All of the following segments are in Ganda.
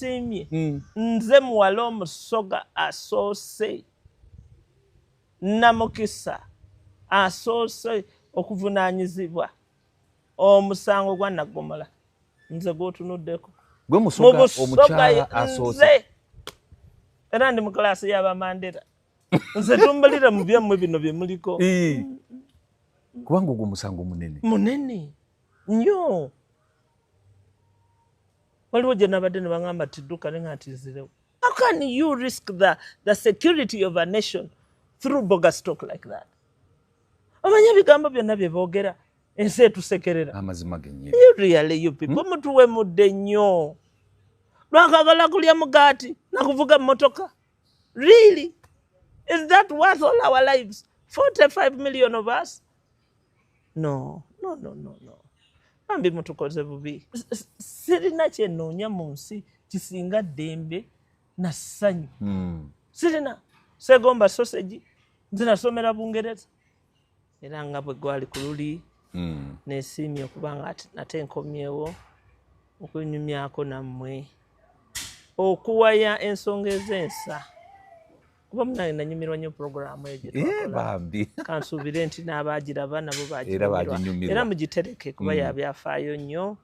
bansimye nze muwala omusoga asoose Namukisa asoose okuvunaanyizibwa omusango gwa Naggomola nze gw'otunuddeko gwe musoga omukyala asoose era ndi mu kalaasi y'Abamandera nze tumbulire mu byammwe bino bye muliko kubanga ogwo musango munene nnyo waliwo gye nabadde ne baŋŋamba tidduka ne nga ntizirewo. How can you risk the security of a nation through bogus talk like that? Omanye ebigambo byonna bye boogera ensi etusekerera amazima gennyini. Really you people mutuwe mudde nnyo lwakagala kulya mugaati nakuvuga mmotoka. Really? Is that worth all our lives? 45 million of us? No. Bambi mutukoze bubi. Sirina kyenoonya mu nsi kisinga ddembe na ssanyu. Sirina segomba sausage nze nasomera Bungereza era nga bwe gwali ku luli neesiimye okubanga nate nkomyewo okunyumyako nammwe okuwaya ensonga ez'ensa kuba munange nanyumirwa nnyo puroguraamu egyo bambi kansuubire nti n'abaagiraba nabo baaginyumirwa era mugitereke kuba yabyafaayo nnyo.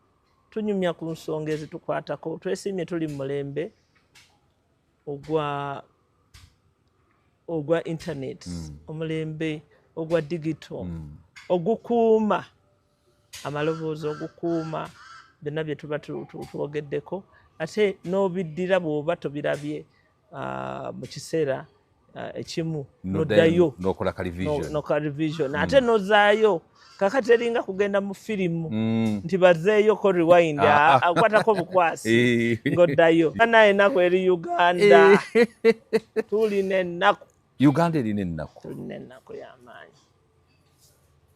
Tunyumya ku nsonga ezitukwatako twesiimye tuli mu mulembe ogwa internet omulembe ogwa digital ogukuuma amaloboozi ogukuuma byonna bye tuba twogeddeko ate n'obiddira bw'oba tobirabye mu kiseera ekimu noddayo noka revision ate nozaayo kakati eringa kugenda mu firimu nti bazeeyoko rewind akwatako bukwasi ng'oddayo naye ennaku eri Uganda tulina ennaku tulina ennaku y'amaanyi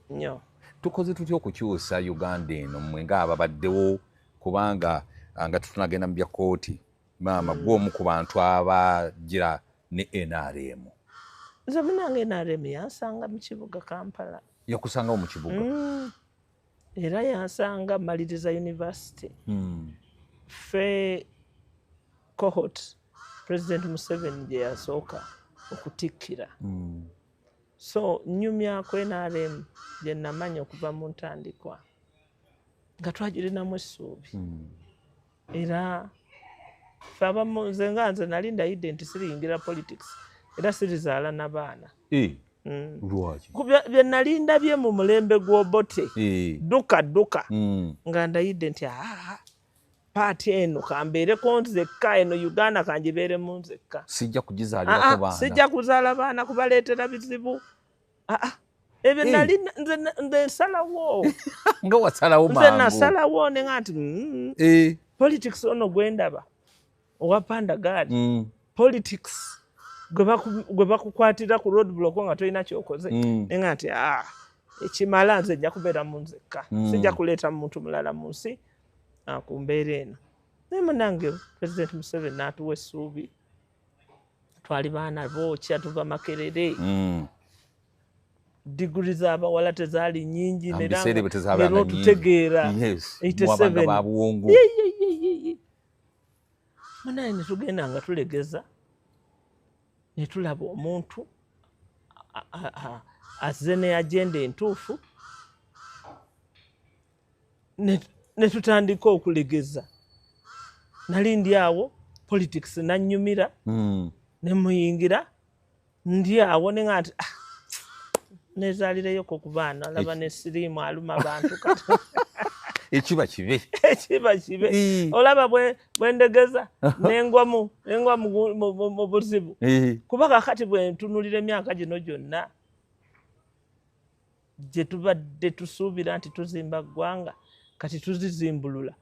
nnyo. Tukoze tutya okukyusa Uganda eno mmwe ng'ababaddewo kubanga nga tutunagenda mu bya kooti maama gw'omu ku bantu abagira ne NRM. Nze munange NRM yansanga mu kibuga Kampala. Yakusangawo mu kibuga? Era yansanga Maliriza University. Ffe cohort President Museveni gye yasooka okutikkira. So nnyumyako NRM gye namanya okuva mu ntandikwa nga twagirinamu essuubi. Era ffe abamu nze nali ndayidde nti siriyingira politics era sirizaala n'abaana. Lwaki? Bye nali ndabye mu mulembe gw'Obote dduka nga ndayidde nti paati eno kambeereko nzekka eno Uganda kangibeeremu nzekka. Sijja kugizaalirako baana. Sijja kuzaala baana kubaleetera bizibu. Ebyo nali nze nsalawo. Nga wasalawo mangu. Nze nasalawo ne nga nti politics ono gwendaba owa Pandagari politics gwe bakukwatira ku road block nga tolina kyokoze ne nga nti ekimala nze nja kubeera mu nzekka sijja kuleeta muntu mulala mu nsi ku mbeera eno. Naye munange President Museveni n'atuwa essuubi twali baana bookya tuva Makerere. Diguri z'abawala tezaali nnyingi nera otutegeera 87 munaye ne tugenda nga tulegeza ne tulaba omuntu azze ne agenda entuufu ne tutandika okulegeza. Nali ndi awo politics nannyumira ne muyingira ndi awo ne nga nti nezaalireyo ku baana olaba ne siriimu aluma abantu kati ekiba kibe olaba bwendegeza nengwa mu buzibu kuba kakati bwe ntunulira emyaka gino gyonna gye tubadde tusuubira nti tuzimba ggwanga kati tuzizimbulula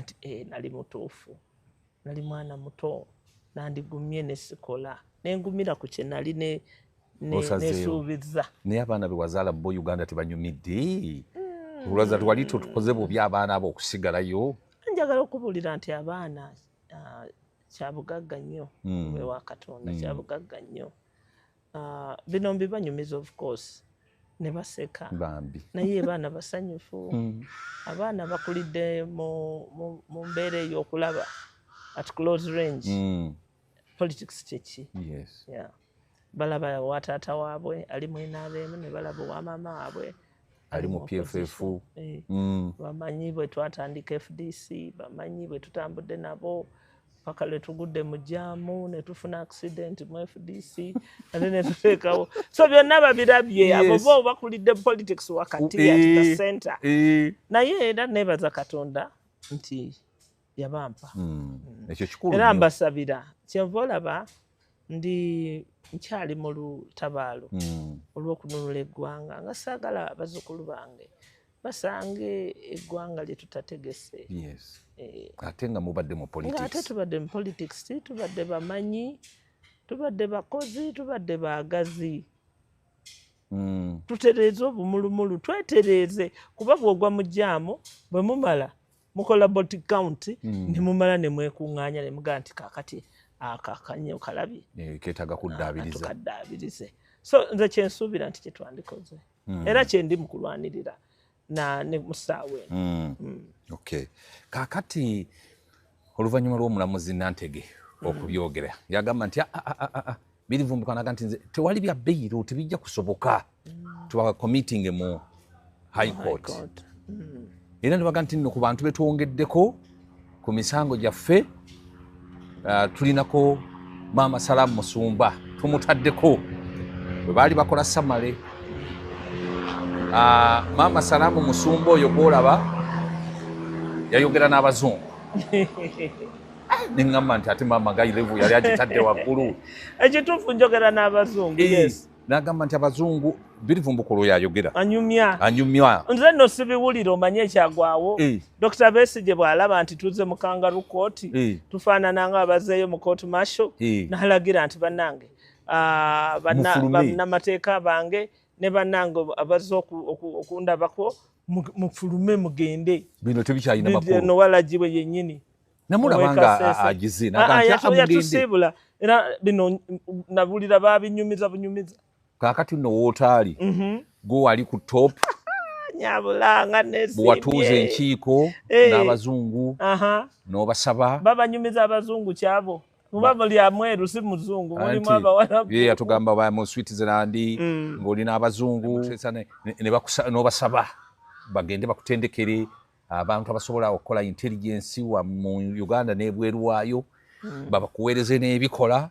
nti nali mutuufu nali mwana muto nandigumye ne sikola nengumira ku kye nali nesuubiza. Naye abaana be wazaala bo Uganda tebanyumidde? Olwaza twali tukoze bubi abaana abo okusigalayo? Njagala okubuulira nti abaana kyabugagga nnyo ewa Katonda kyabugagga nnyo. Bino mbibanyumiza of course ne baseka naye abaana basanyufu. Abaana bakulidde mu mbeera ey'okulaba at close range politics kyeki Yes. yeah. balaba wa taata waabwe ali mu NRM ne balaba wa maama waabwe Ali mu PFF. bamanyi bwe twatandika FDC bamanyi bwe tutambudde nabo paka lwe tugudde mu jaamu ne tufuna accident mu FDC ate ne tuteekawo so byonna babirabye abo bo bakulidde politics wakati at the center naye era nebaza Katonda nti yabampa ekyo kikulu era mbasabira kyenva olaba ndi nkyali mu lutabaalo olw'okununula eggwanga nga saagala bazzukulu bange basange eggwanga lye tutategese ate nga mubadde mu politics ate tubadde mu politics tubadde bamanyi tubadde bakozi tubadde baagazi tutereeze obumulumulu twetereeze kuba bw'ogwa mu jaamu bwe mumala mukola body count ne mumala ne mwekuŋŋaanya ne mugaa nti kaakati akakanyo kalabye keetaaga kuddaabirize so nze kyensuubira nti kyetwandikoze era kyendi mu kulwanirira ne musaawe okay kaakati oluvannyuma lw'omulamuzi Nantege okubyogera yagamba nti birivumbukanaga nti nze tewali bya bbeiro tebijja kusoboka tuba committing mu high court era ne baga nti nno ku bantu betwongeddeko ku misango gyaffe tulinako Maama Salamu Musumba tumutaddeko bwe baali bakola samale Maama Salamu Musumba oyo gwolaba yayogera n'abazungu neŋŋamba nti ate maama gayirevu yali agitadde waggulu ekituufu njogera n'abazungu yes n'agamba nti abazungu birivumbukulo yayogera anyumya nze nno sibiwulira omanye ekyagwawo Dr. Besigye bw'alaba nti tuze mu kangaroo court tufaanana nga abazeeyo mu court martial n'alagira nti bannange bannamateeka bange ne bannange abazze okundabako mufulume mugende bino tebikyalina makulu no Walagibwe yennyini namulabanga agize yatusiibula era bino nabulira babinyumiza bunyumiza kaakati nno wootaali gwe wali ku top nyabulanga nesibye bwatuuza enkiiko n'abazungu n'obasaba babanyumiza abazungu kyabo kuba buli amweru si muzungu mulimu abawarabu yatugamba ba mu Switzerland ng'oli n'abazungu n'obasaba bagende bakutendekere abantu abasobola okukola intelligence wa mu Uganda n'ebweru waayo babakuweereze n'ebikola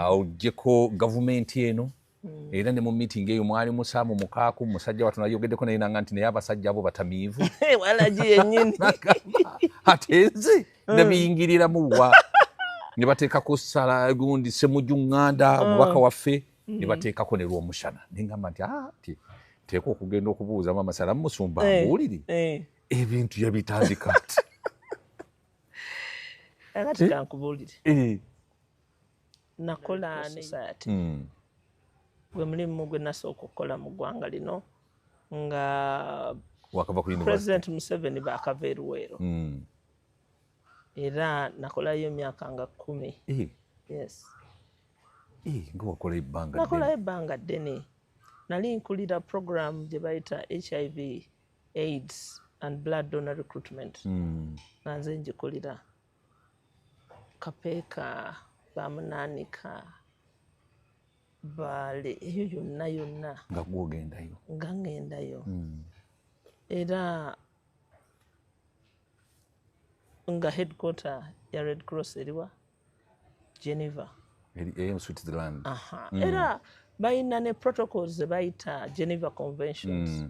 ojjeko gavumenti eno era ne mu meeting eyo mwali Musaamu Mukaaku musajja watu nayogeddeko naye nanga nti naye abasajja abo batamiivu Walagi yennyini ate nze nabiyingiriramu wa ne bateekako sala gundi Ssemujjuŋŋanda omubaka waffe ne bateekako ne lw'omushana neŋŋamba nti teeka okugenda okubuuza Maama Salamu Musumba mbuulire ebintu yabitandika ati akati kankubuulire nakola ne society gwe mulimu gwe nasooka okukola mu ggwanga lino nga wakava ku President Museveni baakava e Luweero era nakolayo emyaka nga 10 yes nakolayo ebbanga ddene nali nkulira program gye bayita HIV AIDS and blood donor recruitment nga nze ngikulira Kapeeka bamunaanika Bale eyo yonna nga gwogendayo nga ngendayo era nga headquarter ya Red Cross eriwa Geneva mu Switzerland era bayina ne protocols ze bayita Geneva Conventions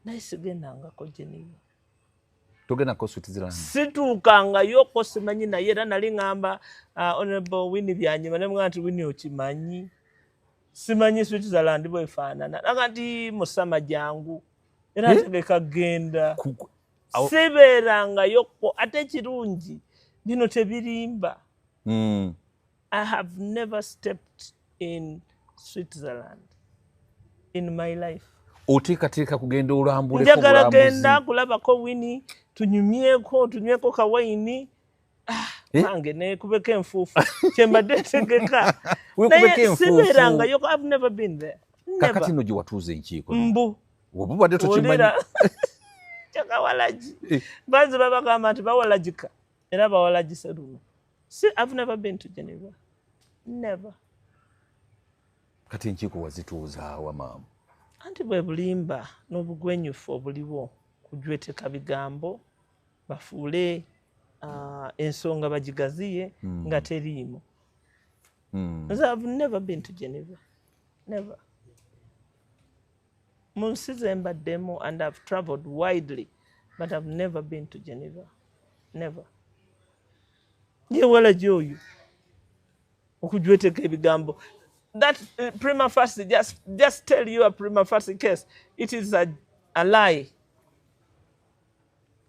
naye sigendangako Geneva togendako Switzerland situukangayoko simanyi naye era nali ŋŋamba Honorable Winnie Byanyima ne mugamba nti Winnie okimanyi simanyi Switzerland bwefaanana naga nti musama jangu era ategeka genda sibeerangayoko ate kirungi bino tebirimba I have never stepped in Switzerland in my life oteekateeka kugenda olambuleko njagala genda kulabako Winnie tunyweko kawayini nange nekubeko enfuufu kyembadde ntegeka naye sibeerangayo I've never been there kakati nno gye watuuza enkiiko mbu obubadde tokimanyi kyaka Walagi bazi babagamba nti bawalagika era bawalagise luno. See, I've never been to Geneva. Never. Kati enkiiko wazituuzaawa maama? Anti bwe bulimba n'obugwenyufu obuliwo kujweteka bigambo bafuule ensonga bagigaziye nga teriimu. I've never been to Geneva. Never. Mu nsi ze mbaddemu, and I've travelled widely, but I've never been to Geneva. Never. Yewala gyoyo okujweteka ebigambo. That prima facie, just tell you a prima facie case. It is a lie.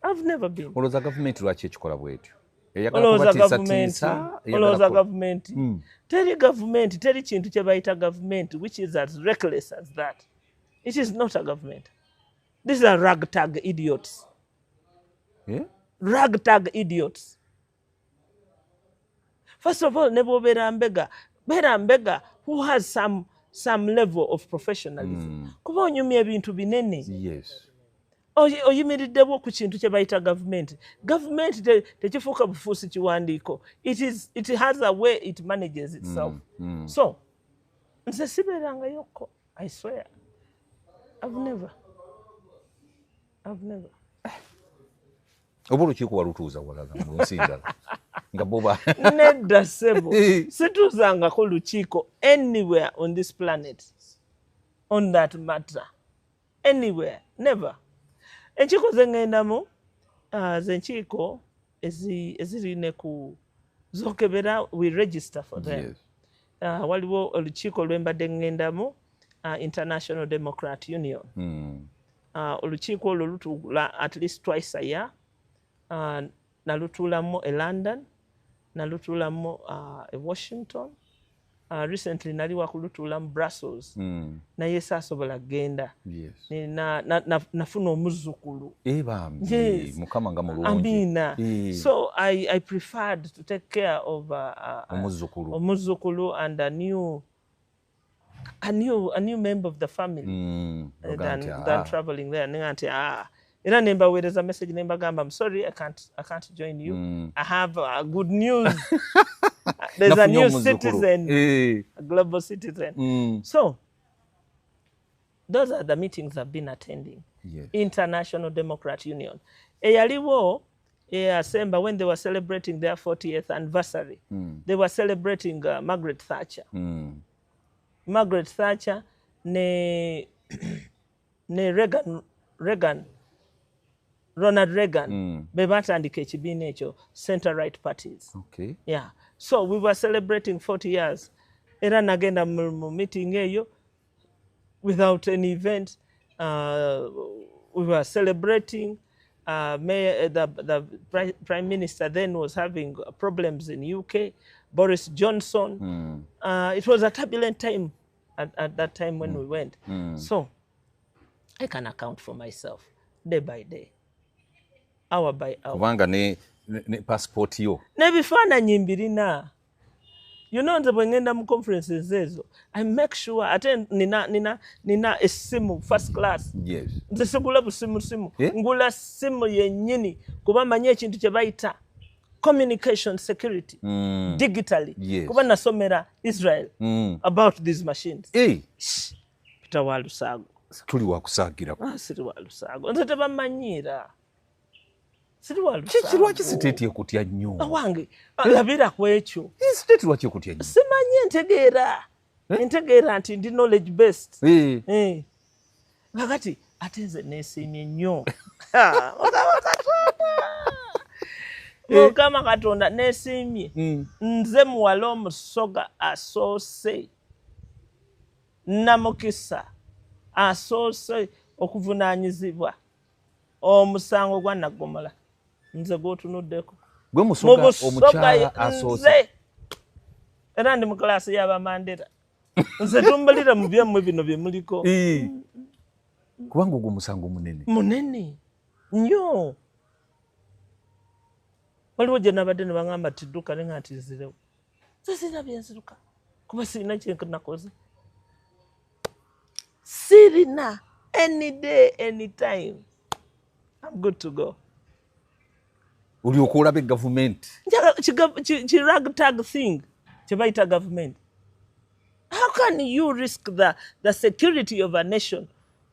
I've never been. Olowooza gavumenti lwaki ekikola bwetyo? Olowooza gavumenti. Teri gavumenti, teri kintu kye bayita gavumenti which is as reckless as that. It is not a government. These are ragtag idiots. Yeah? Ragtag idiots. First of all, nebo Berambega who has some level of professionalism. Kuba onyumya ebintu binene. Yes. Oyimiriddewo ku kintu kye bayita gavumenti. Gavumenti tekifuuka bufuusi kiwandiiko. It has a way it manages itself. So, nze sibeerangayokko. I swear. I've never. Oba olukiiko walutuuza walaga mu nsi ndala nga boba nedda ssebo situuzangako lukiiko anywhere on this planet on that matter. Anywhere. Never. Enkiiko ze ŋŋendamu zenkiiko ezirine ku zokebera we register for them. Yes. Waliwo olukiiko lwembadde ŋŋendamu International Democrat Union. Olukiiko olwo lutuula at least twice a year. Nalutuulamu e London, nalutuulamu e Washington. Recently nali wakulutuulamu Brussels. Naye saasobola kgenda. Yes. Nafuna omuzzukulu. Bambi, Yes. Mukama nga mulungi. Amina. So I preferred to take care of omuzzukulu and a new member of the family than traveling there. Ningati era nembaweereza message nembagamba, I'm sorry, I can't join you. I have good news. There's a new citizen, a global citizen. So those are the meetings I've been attending. Yes. International Democrat Union. Eyaliwo Asemba, when they were celebrating their 40th anniversary, they were celebrating Margaret Thatcher. Margaret Thatcher ne Ronald Reagan be batandika ekibiina ekyo center right parties. Okay. Yeah. So we were celebrating 40 years. Era nagenda mu meeting eyo without any event. We were celebrating. The Prime Minister then was having problems in UK. Boris Johnson. It was a turbulent time at that time when we went. So I can account for myself day by day, hour by hour. Kubanga ne passport yo. Nebifaananyi mbirina. You know, nze bwe ngenda mu conferences ezo, I make sure ate nina essimu first class. Yes. Nze sigula busimu. Ngula simu yennyini kuba manyi ekintu kye bayita communication security digitally. Yes. Kuba nasomera Israel about these machines. Peter Walusago. Tuli wakusaagira. Siri Walusago. Nze tebamanyiira. Siri Walusago. Kiki lwaki siteeti ekutya nnyo? Awange labira ku ekyo. Siteeti lwaki ekutya nnyo? Simanyi entegeera nti ndi knowledge based. Kakati ate nze neesiimye nnyo. Mukama Katonda neesiimye. Nze muwala omusoga asoose namukisa asoose okuvunaanyizibwa omusango gwa Naggomola. Nze gw'otunuddeko. Gwe musoga omukyala asoose. Era ndi mu kalaasi y'Abamandera. Nze tumbalira mu byemmwe bino bye muliko. Kubanga ogwo musango munene. Munene nnyo. Waliwo gye nabadde ne baŋŋamba nti dduka ne nga nti nzirewo. Nze sirina bye nziruka kuba sirina kye nakoze. Sirina. Any day, any time. I'm good to go. olyoka olabe government ragtag thing kyebayita government. How can you risk the security of a nation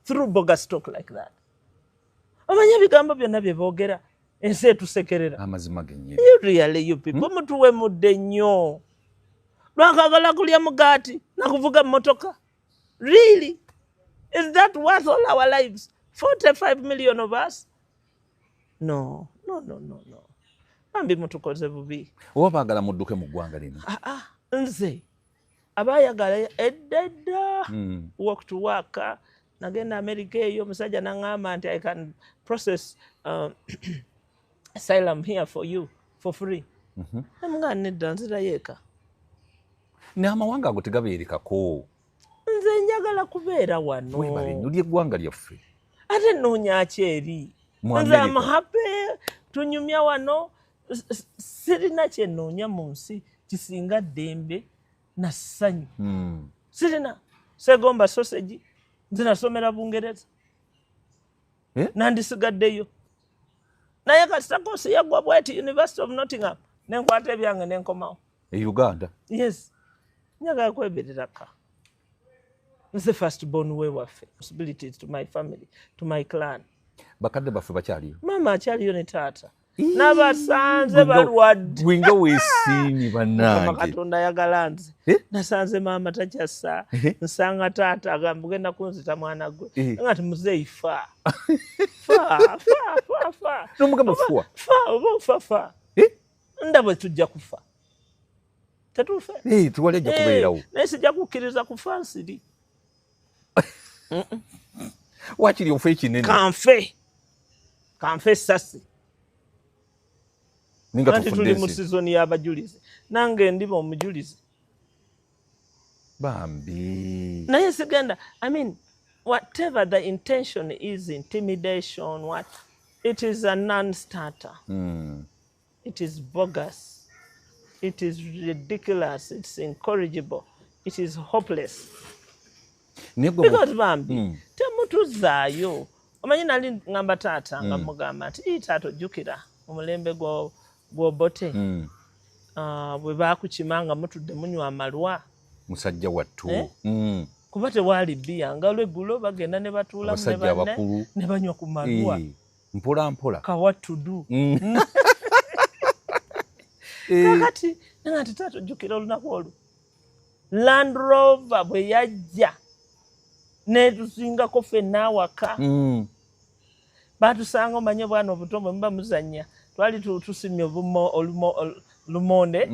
through bogus talk like that? Omanya bigambo byonna bye boogera ensi etusekerera. Amazima genye. You really, you people, mutuwe mudde nnyo. Lwakagala kulya mugaati na kuvuga motoka. Really? Is that worth all our lives? 45 million of us? No. Bambi mutukoze bubi. Oba baagala mudduke mu ggwanga lino. Nze abayagala eddedda walk to work nagenda America eyo omusajja naŋŋamba nti I can process asylum here for you for free. Namuga nedda nzirayo eka. N'amawanga ago tegabeerekako. Nze njagala kubeera wano. Webale nnyo ly'eggwanga lyaffe. Ate nnoonya ki eri? Nze am happy tunyumya wano. Sirina kye nnoonya mu nsi kisinga ddembe na ssanyu. Sirina segomba sausage nze nasomera Bungereza. Nandisigaddeyo. Naye kati Sakosi yaggwa bw'ati University of Nottingham nenkwata ebyange nenkomawo. E Uganda? Yes. Njagala kwebereraka. Nze first born we waffe. Responsibilities to my family, to my clan. Bakadde baffe bakyaliyo? Mama akyaliyo ne taata. Nabasanze balwadde. Gwinga weesiimye bannange. Katonda ayagala nze. Nasanze maama takyassa. Nsanga taata agamba genda kunzita mwana gwe. Nga ti muzeeyi fa. Fa. N'omugamba fuwa? Fa. Ndabwe tujja kufa. Tetufe. Tuwali ajja kubeerawo. Naye sijja kukkiriza kufa nsiri. Waakiri ofe ekinene. Kanfe sasi. Ninga Nanti tuli mu sizoni y'abajulizi. Nange ndiba omujulizi. Bambi. Naye sigenda, I mean, whatever the intention is, intimidation, what, it is a non-starter. It is bogus. It is ridiculous. It's incorrigible. It is hopeless. Because bambi, temutuzaayo. Omanyi nali ngamba taata nga mugamba nti taata ojjukira omulembe gw'Obote bwe baakukimanga mutudde munywa amalwa. Musajja wattu. Kuba tewaali bbiya nga olweggulo bagenda ne batuulamu ne banne ne banywa ku malwa. Mpola. Kawattudu. Kakati nga nti taata ojjukira olunaku olwo. Land Rover bwe yajja netusingako ffenna awaka. Batusanga omanyi obwana obuto bwe muba muzannya. Twali tusimye lumonde.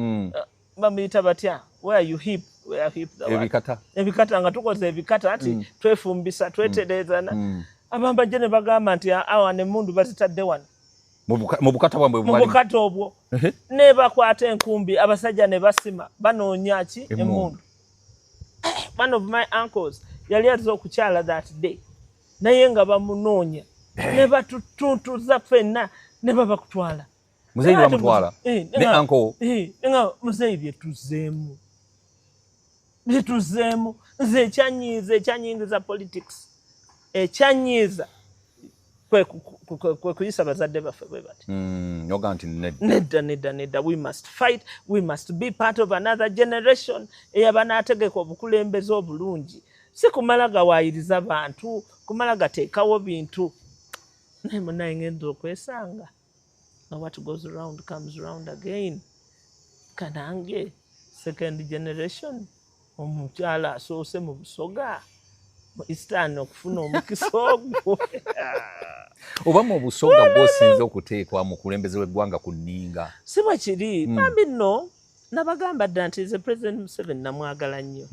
Bamuyita batya? Where you hip? Ebikata nga tukoze ebikata ati twefumbisa tweterezana. Abambajje ne bagamba nti awa n'emmundu bazitadde wano. Mu bukata bwabwe mu bukata obwo. Ne bakwata enkumbi abasajja ne basima banoonya ki emmundu. One of my uncles yali azze okukyala that day. Naye nga bamunoonya. Ne batutuntuza ffenna ne babakutwala. Muzeeyi bamutwala? Ne uncle? Nga muzeeyi byetuzeemu. Nze ekyanyiiza politics. Ekyanyiiza kwe kuyisa bazadde baffe bwe bati. Yoga nti nedda. We must fight. We must be part of another generation eyabanaategeka obukulembeze obulungi. Si kumala gawaayiriza bantu, kumala gateekawo bintu. Naye munnaye ngenda okwesanga. Now what goes around comes around again. Kanange, second generation, omukyala asoose mu Busoga. Eastern okufuna omukisa ogwo. Oba mu Busoga bw'osinze okuteekwa mu kulembeze w'eggwanga ku nninga. Si bwe kiri. Bambi nno nabagamba dda nti ze President Museveni namwagala nnyo.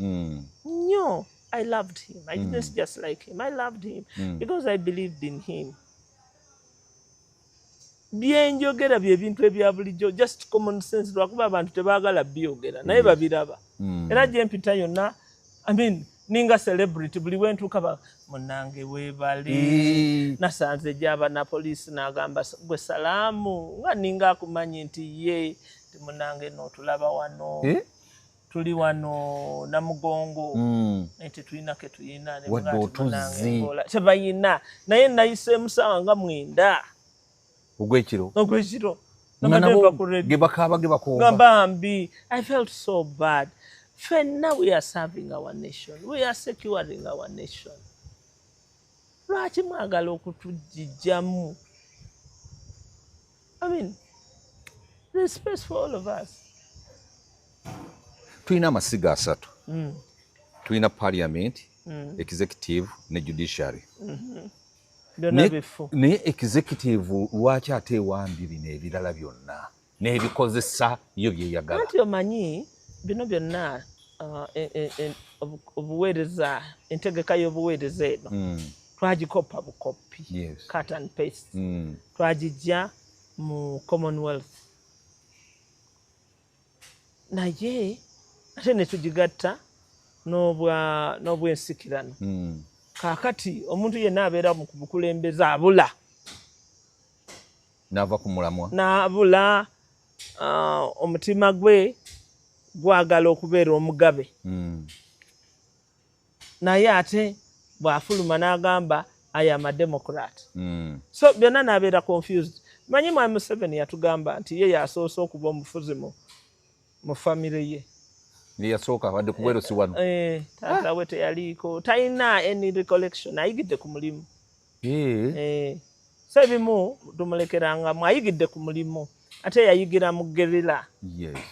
Nnyo. I loved him. I didn't just like him. I loved him because I believed in him. Byenjogera bye bintu ebya bulijjo, just common sense, lwakuba abantu tebaagala byogera naye babiraba. Era gye mpita yonna, I mean, ninga celebrity buli wentuuka munnange weebale. Nasanze gyaba na poliisi n'agamba gwe salaamu nga ninga akumanyi nti ye munnange n'otulaba wano. Tuli wano Namugongo. Nti tulina ke tuyina ne munnange tebayina. Naye nayiseemu ssaawa nga 9. Ogw'ekiro. nga nabo gebakaba gebakomba Gambambi, I felt so bad. Now we are serving our nation. We are securing our nation. Lwaki mwagala okutujijjamu? I mean, there's space for all of us. Tulina amasiga asatu. Tulina parliament, executive ne judiciary. Ne executive lwaki ate ewambiri n'ebirala byonna n'ebikozesa yo byeyagala. Anti omanyi bino byonna obuweereza entegeka y'obuweereza eno twagikopa bukopi cut and paste twagijja mu Commonwealth naye ate ne tugigatta n'obwensikirano kaakati omuntu yenna abeera mu bukulembeze abula n'ava ku mulamwa n'abula omutima gwe gwagala okubeera omugabe naye ate bw'afuluma n'agamba I am a Democrat. So byonna n'abeera confused. Manyi Mwami Museveni yatugamba nti ye yasoose okuba omufuzi mu famire ye. Ye yasooka wadde ku bwero si wano. Taata we teyaliiko. Talina any recollection. Ayigidde ku mulimu. So ebimu tumulekeranga ayigidde ku mulimu. Ate yayigira mu guerrilla.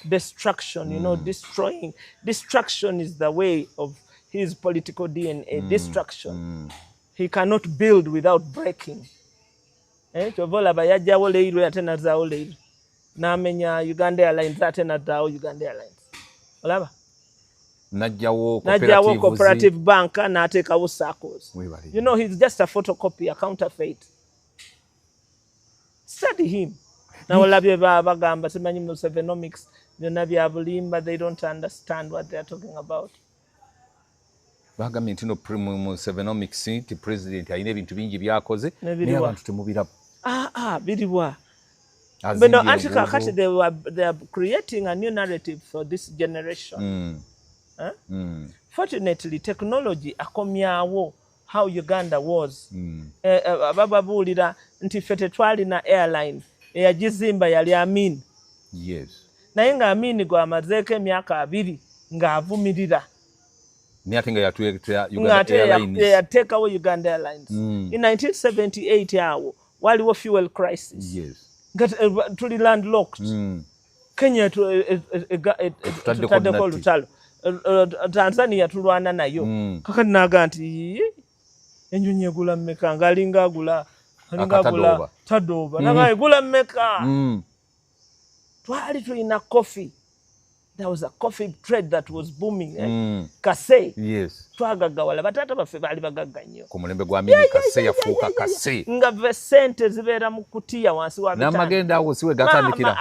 Destruction, you know, destroying. Destruction is the way of his political DNA. Destruction. He cannot build without breaking. Chovolaba yajjawo leero ate nazaawo leero. N'amenya Uganda Airlines ate nazaawo Uganda Airlines. Olaba? Najjawo Cooperative Bank n'ateekawo SACCOs. You know, he's just a photocopy, a counterfeit. Study him. Now olabye bagamba simanyi mu Sevenomics byonna bya bulimba, they don't understand what they are talking about. Bagambye nti no mu Sevenomics nti president alina ebintu bingi byakoze naye abantu temubiraba. Biriwa. But no, anti-kakati, they are creating a new narrative for this generation. Fortunately, technology akomyawo how Uganda was. Bababuulira nti ffe tetwalina airline eyagizimba yali Amin. Naye nga Amin gwe amazeeko emyaka 2 ng'avumirira. Niyatenga yatuleetera Uganda Airlines. Yateekawo Uganda Airlines. In 1978 awo waliwo fuel crisis. Tuli landlocked. Kenya tutaddeko olutalo. Tanzania tulwana nayo. Kakati naga nti ennyonyi egula mmeka ng'alinga agula Tadoba. Naga egula mmeka. Twali tulina coffee. There was a coffee trade that was booming. Kase. Twagaggawala bataata baffe baali bagagga nnyo. Ku mulembe gwa Amini Kase yafuuka Kase. Nga ve ssente zibeera mu kutiya wansi wa bitanda. N'amagenda awo siwe gatandikira.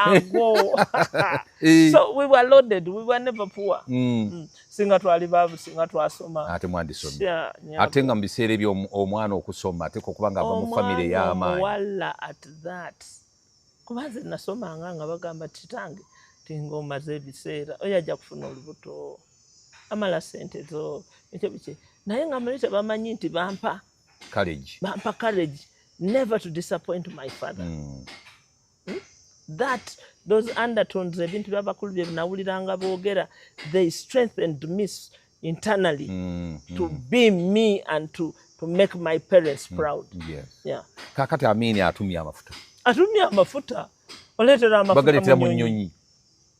So we were loaded. We were never poor. Singa twali baavu, singa twasoma. Ate mwandisomye. Ate nga mu biseera ebyo omwana okusoma ate okuba nga ava mu famire y'amaanyi. Omuwala at that. Kuba nze nasomanga nga bagamba kitange. Ngomaze ebiseera oyo ajja kufuna olubuto amala sente zo ekyo biki naye nga mulete bamanyi nti bampa courage never to disappoint my father. That those undertones ebintu by'abakulu bye nawuliranga boogera they strengthened me internally to be me and to make my parents proud. Kakati Amini atumye amafuta oleetera amafuta bagaletera mu nnyonyi.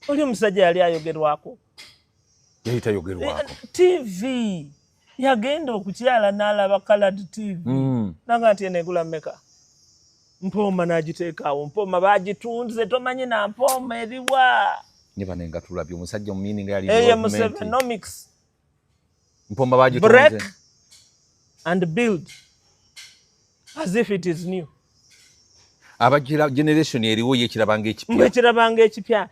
Oli omusajja yali ayogerwako. Yali tayogerwako. TV. Yagenda okukyala n'alaba colored TV. Nanga nti enegula mmeka. Mpooma n'agiteekaawo. Mpooma baagitunze tomanyi na mpooma eriwa. Ne bano nga tulabye omusajja mu meaning yali mu Sevenomics. Mpooma baagitunze. Break and build as if it is new. Abagira generation eriwo yekirabanga ekipya. Mwekirabanga ekipya.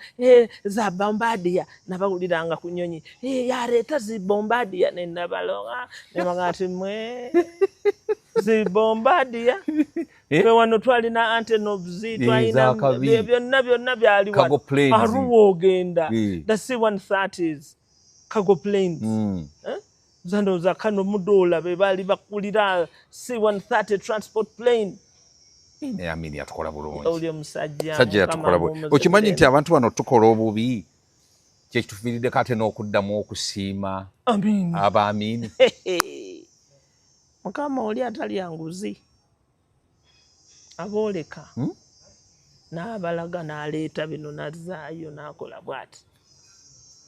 Za Bombardier nabawuliranga ku nnyonyi. Yaleeta zi Bombardier ne nabaloga ne bagati mwe. Zi Bombardier. Twe wano twalina Antonov twalina byonna byali wano. Aruwo ogenda. The C-130s. Cargo planes. Zando za Kano Mudola be bali bakulira C-130 transport plane. naye Amini yatukola bulungi. Oli omusajja Sajja yatukola bulungi. Okimanyi nti abantu bano tukola obubi kyekitufiiriddeko ate n'okuddamu okusiima aba Amini. Mukama oli atalya nguzi abooleka n'abalaga n'aleeta bino nazzaayo n'akola bw'ati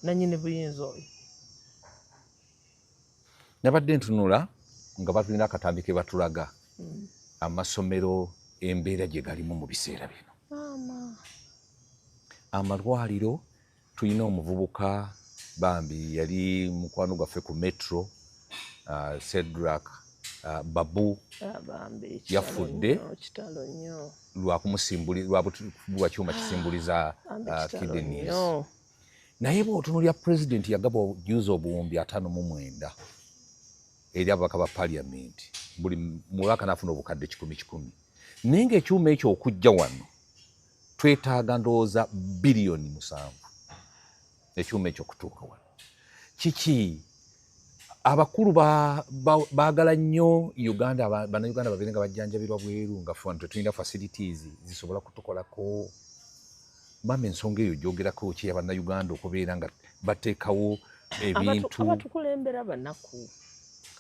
nannyini buyinza oyo. Nabadde ntunula nga batulina akatambi ke batulaga amasomero embeera gye galimu mu biseera bino. Amalwaliro tulina omuvubuka bambi yali mukwano gwaffe ku metro Cedric Babu yafudde lwa kyuma kisimbuliza kidneys. Naye bw'otunuulira president yagaba obujuzi obuwumbi 59 eri ababaka ba parliament buli mubaka n'afuna obukadde 100. Naye ng'ekyuma ekyo okujja wano twetaaga ndowooza biliyoni 7 ekyuma ekyo okutuuka wano. Kiki abakulu baagala nnyo Uganda, bannayuganda babeere nga bajjanjabirwa bweru nga ffe tetulina facilities zisobola kutukolako. Mama ensonga eyo gyogerako ki abannayuganda okubeera nga bateekawo ebintu abatukulembera banaku.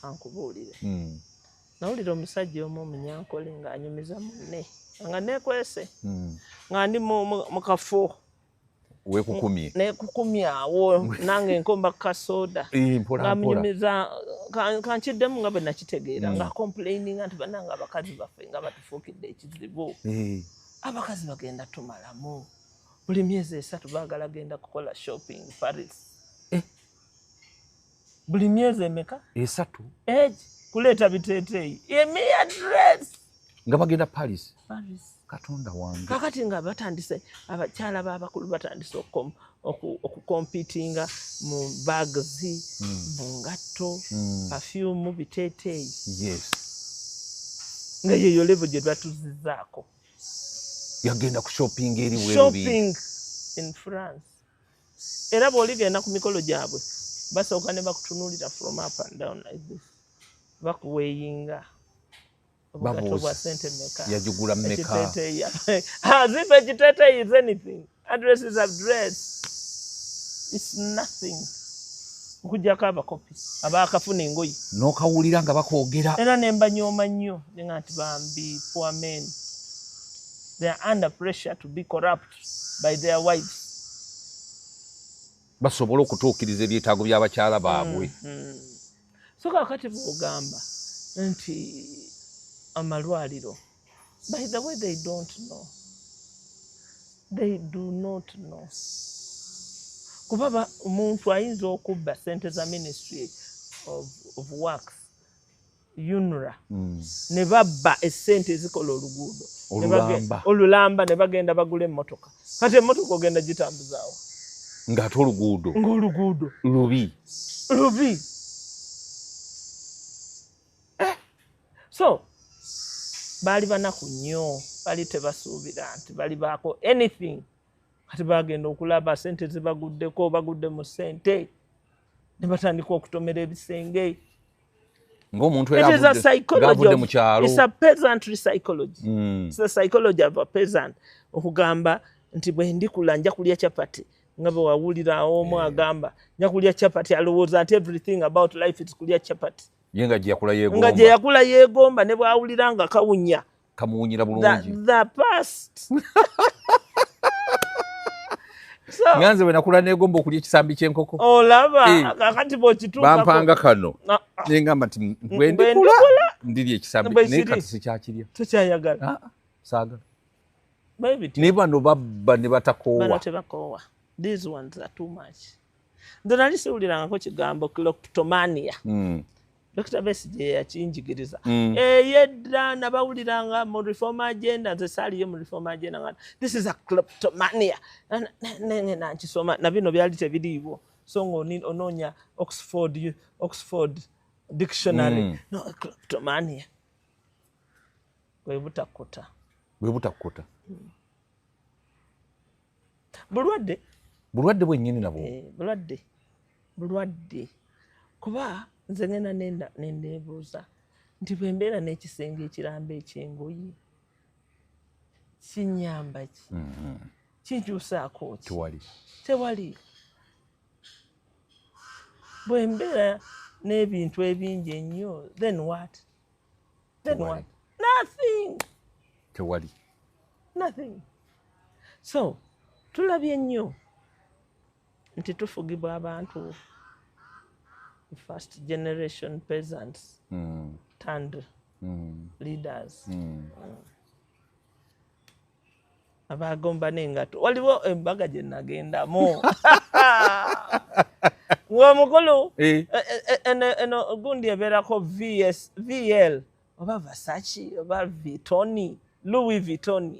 Kankubuulire nawulira omusajja omu omunyankole ng'anyumiza munne nga neekwese nga ndi mu kafo weekukumye neekukumye awo nange nkomba kasoda ng'amunyumiza kankiddemu nga bwe nakitegeera nga complaininga nti bannanga abakazi baffe nga batufuukidde ekizibu. Abakazi bagenda tumalamu buli myezi 3 baagala genda kukola shopping Paris. Buli myezi emeka 3 kuleeta biteeteeyi emia dress nga bagenda Paris. Katonda wange kakati nga batandise abakyala b'abakulu batandise okukompitinga mu bags mu ngatto perfume biteeteeyi nga yeyo level gye batuzizzaako. Yagenda ku shopping eri shopping in France. Era bw'oligenda ku mikolo gyabwe basooka ne bakutunuulira from up and down like this bakuweeyinga obugato bwa sente meka yajugula meka as if ekiteeteeyi is anything. Address is address, it's nothing. Nkujjako abakopi abaakafuna engoyi n'okawulira nga bakoogera. Era ne mbanyooma nnyo nga nti bambi poor men, they are under pressure to be corrupt by their wives. Basobola okutuukiriza ebyetaago by'abakyala baabwe. So kakati bw'ogamba nti amalwaliro, by the way they don't know. They do not know. Kuba omuntu ayinza okubba sente za ministry of works UNRA ne babba essente ezikola oluguudo olulamba ne bagenda bagula emmotoka. Kati emmotoka ogenda gitambuzaawo ng'ate oluguudo lubi. So baali banaku nnyo, bali tebasuubira nti bali baako anything. Kati bagenda okulaba sente zibaguddeko, bagudde mu sente ne batandika okutomera ebisenge. Ng'omuntu avudde mu kyalo. It's a peasantry psychology. It's the psychology of a peasant. Okugamba nti bwe ndikula nja kulya chapati. Nga bwe wawulira omu agamba nja kulya chapati, alowooza nti everything about life is kulya chapati. Ye nga gye yakula yeegomba ne bwawulira nga kawunya. Kamuwunyira bulungi. The past. Nganze bwe nakula neegomba okulya ekisambi ky'enkoko. Olaba kakati bw'okituukako. Bampanga kano. Ne ngamba nti bwe ndikula ndirya ekisambi naye kati sikyakirya. Tokyayagala. Saagala. Ne bano babba ne batakoowa. Bano tebakoowa. These ones are too much. Nze nali siwulirangako kigambo kleptomania. Dr. Besigye yakinjigiriza. Yedda nabawuliranga mu reform agenda, nze saaliyo mu reform agenda. This is a kleptomania. Nankisoma na bino byali tebiriiwo. So ng'onoonya Oxford dictionary. No, kleptomania. Bwe butakkuta. Bulwadde bwennyini nabwo. Bulwadde. Kuba nze ngenda nendeebuuza nti bwe mbeera n'ekisenge ekiramba eky'engoyi kinyamba ki kinkyusaako ki tewali bwe mbeera n'ebintu ebingi ennyo then what nothing so tulabye nnyo nti tufugibwa abantu first generation peasants turned leaders abagomba n'engato waliwo embaga gye nagendamu ng'omukulu eno gundi ebeerako VL oba Versace oba Louis Vuitton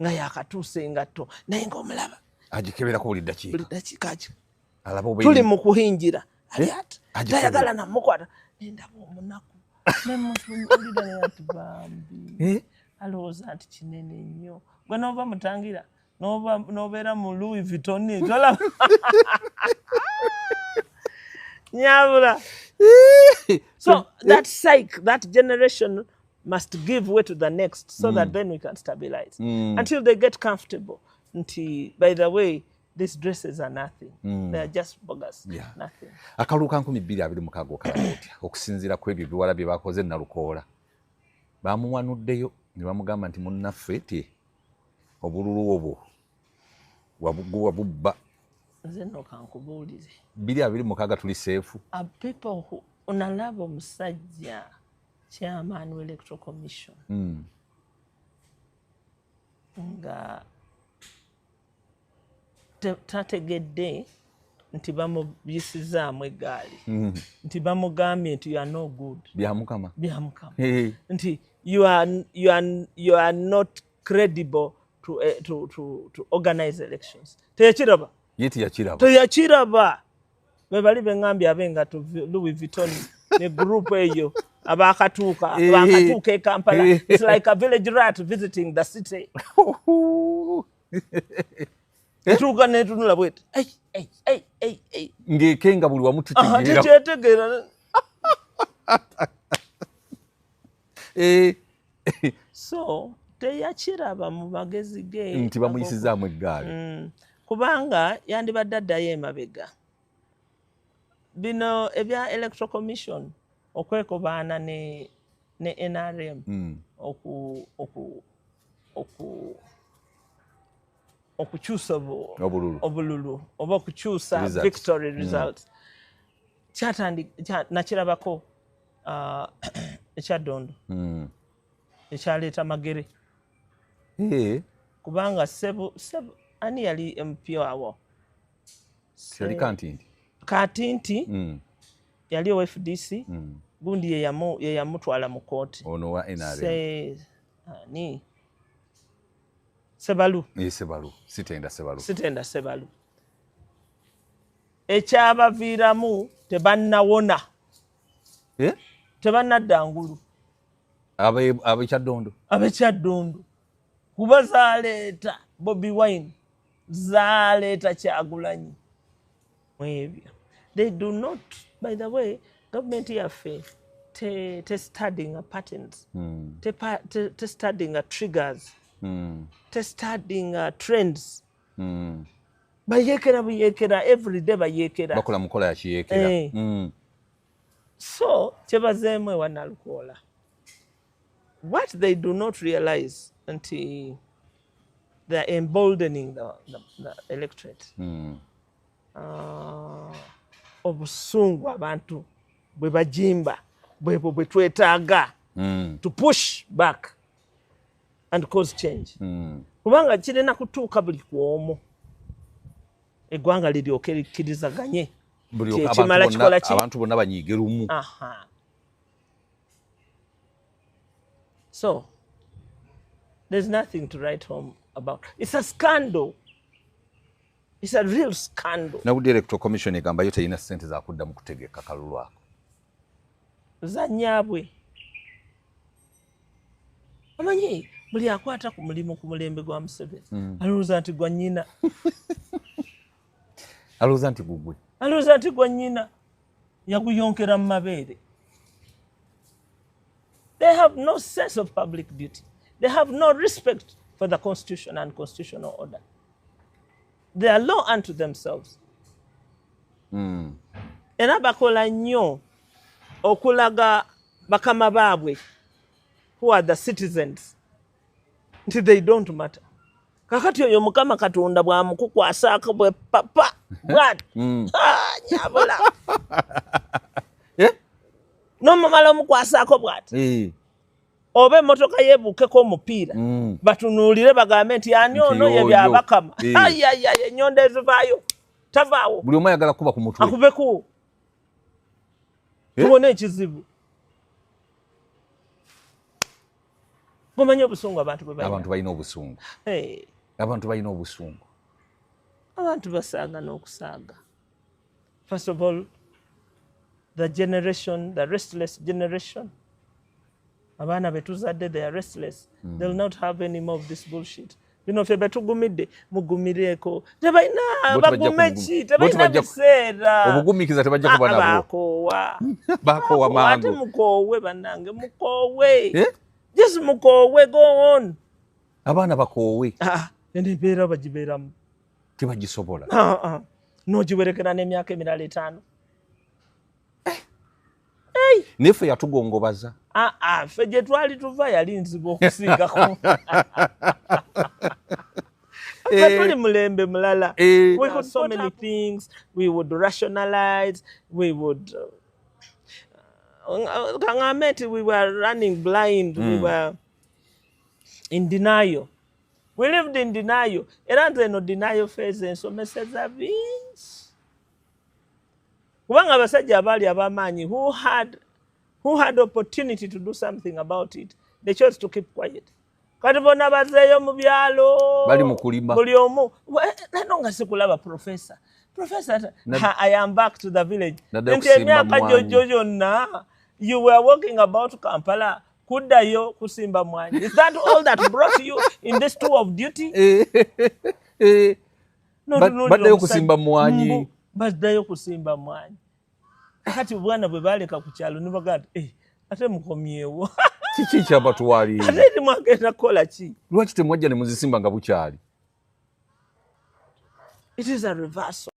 nga yakatuusa engatto naye ng'omulaba agikeberako buli dakiika tuli mu kuhingira ali ati tayagala namukwata nendaba omunaku nemutuulira naye ati bambi alowooza nti kinene nnyo gwe n'ova mutangira n'obeera mu Louis Vuitton tolaba nyabula so that generation must give way to the next so that then we can stabilize until they get comfortable nti by the way these dresses are nothing they are just bogus nothing. Akalulu ka 2026 okalaga otya okusinziira ku ebyo biwala bye bakoze Nalukoola bamuwanuddeyo ne bamugamba nti munnaffe ti obululu obwo wabubba nze nno kankubuulize 2026 tuli seefu people who unalaba omusajja chairman wa electoral commission nga tategedde nti bamuyisizaamu eggaali nti bamugambye nti you are no good byamukama nti you are not credible to organize elections teyakiraba teyakiraba be bali beŋŋambye abengato Louis Vuitton ne group eyo bakatuuka e Kampala it's like a village rat visiting the city tuuka netunula bwete ng'ekenga buli wamu tekyetegeera so teyakiraba mu magezi ge nti bamuyisizaamu eggaali kubanga yandibadde addayo emabega bino ebya electoral commission okwekobaana ne NRM okukyusa obululu oba okukyusa victory results nakirabako ekyaddondo ekyaleeta magere kubanga sebu ani yali MP wawo Katinti yali owa FDC gundi ye yamutwala mu kooti ono wa NRM ani Sebalu sitenda Sebalu ekyabaviiramu tebannawona tebannadda abekyaddondo kuba zaaleeta Bobi Wine zaaleeta Kyagulanyi mwebyo they do not by the way government yaffe studying patterns studying triggers studying trends bayekera every day bayekera bakola mukola ya kiyekera so kyebazeemu ewa Nalukoola what they do not realize until they are emboldening the electorate obusungu abantu bwe bajimba bwebwo bwe twetaaga to push back and cause change kubanga kirina kutuuka buli kwomu eggwanga liryoke likkirizaganye kyekimala kikola ki abantu bonna banyiige lumu so there's nothing to write home about. It's a scandal. It's a real scandal. Na budi electoral commission egamba yo teyina ssente za kudda mu kutegeka kalulu ako zanyabwe amanyi buli akwata ku mulimu ku mulembe gwa Museveni alowooza nti gwa nnyina alowooza nti gugwe alowooza nti gwa nnyina yaguyonkera mu mabeere. They have no sense of public duty. They have no respect for the constitution and constitutional order. They are law unto themselves. Era bakola nnyo okulaga bakama baabwe, who are the citizens, nti they don't matter. Kakati oyo Mukama Katonda bw'amukukwasaako bwe papa bw'ati nyabula n'omumala omukwasaako bw'ati oba emmotoka yeebuukeko omupiira batunuulire bagambe nti ani ono ye byabakama ennyonda ezivaayo tavaawo buli omu ayagala kuba ku mutwe akubeko tubone ekizibu. Mumanyi obusungu abantu bwe balina. Abantu balina obusungu. Abantu balina obusungu. Abantu basaaga n'okusaaga. First of all, the generation, the restless generation, abaana betuzadde, they are restless. They will not have any more of this bullshit. Bino ffe betugumidde mugumireeko. Tebalina bagume ki, tebalina biseera. Obugumikiza tebajja kuba nabwo. Bakoowa. Bakoowa mangu. Ate mukoowe bannange, mukoowe. Just mukoowe, go on. Abaana bakoowe. Embeera bagibeeramu. Tebagisobola. N'ogiwerekera n'emyaka emirala 5. Neffe yatugongobaza. Ffe gye twali tuva yali nzibu okusiigako. Ffe tuli mulembe mulala. We could so many things. We would rationalize. We would... we were running blind. We were in denial. We lived in denial. Era nze no denial phase ensomeseza bingi. Kubanga abasajja abaali ab'amaanyi who had opportunity to do something about it, they chose to keep quiet. Kati bonna bazeeyo mu byalo. Bali mu kulima. Buli omu. Nano nga sikulaba professor. Professor, I am back to the village. Nti emyaka jojo yonna, you were walking about Kampala. Kuddayo kusimba mwanyi. Is that all that brought you in this tour of duty? Baddayo kusimba mwanyi. Baddayo kusimba mwanyi. Kati bwana bwe baleka ku kyalo ne bagamba ate mukomyewo. Kiki kyabatwali? Ate mwagenda kola ki? Lwaki temwajja ne muzisimba nga bukyali? It is a reversal.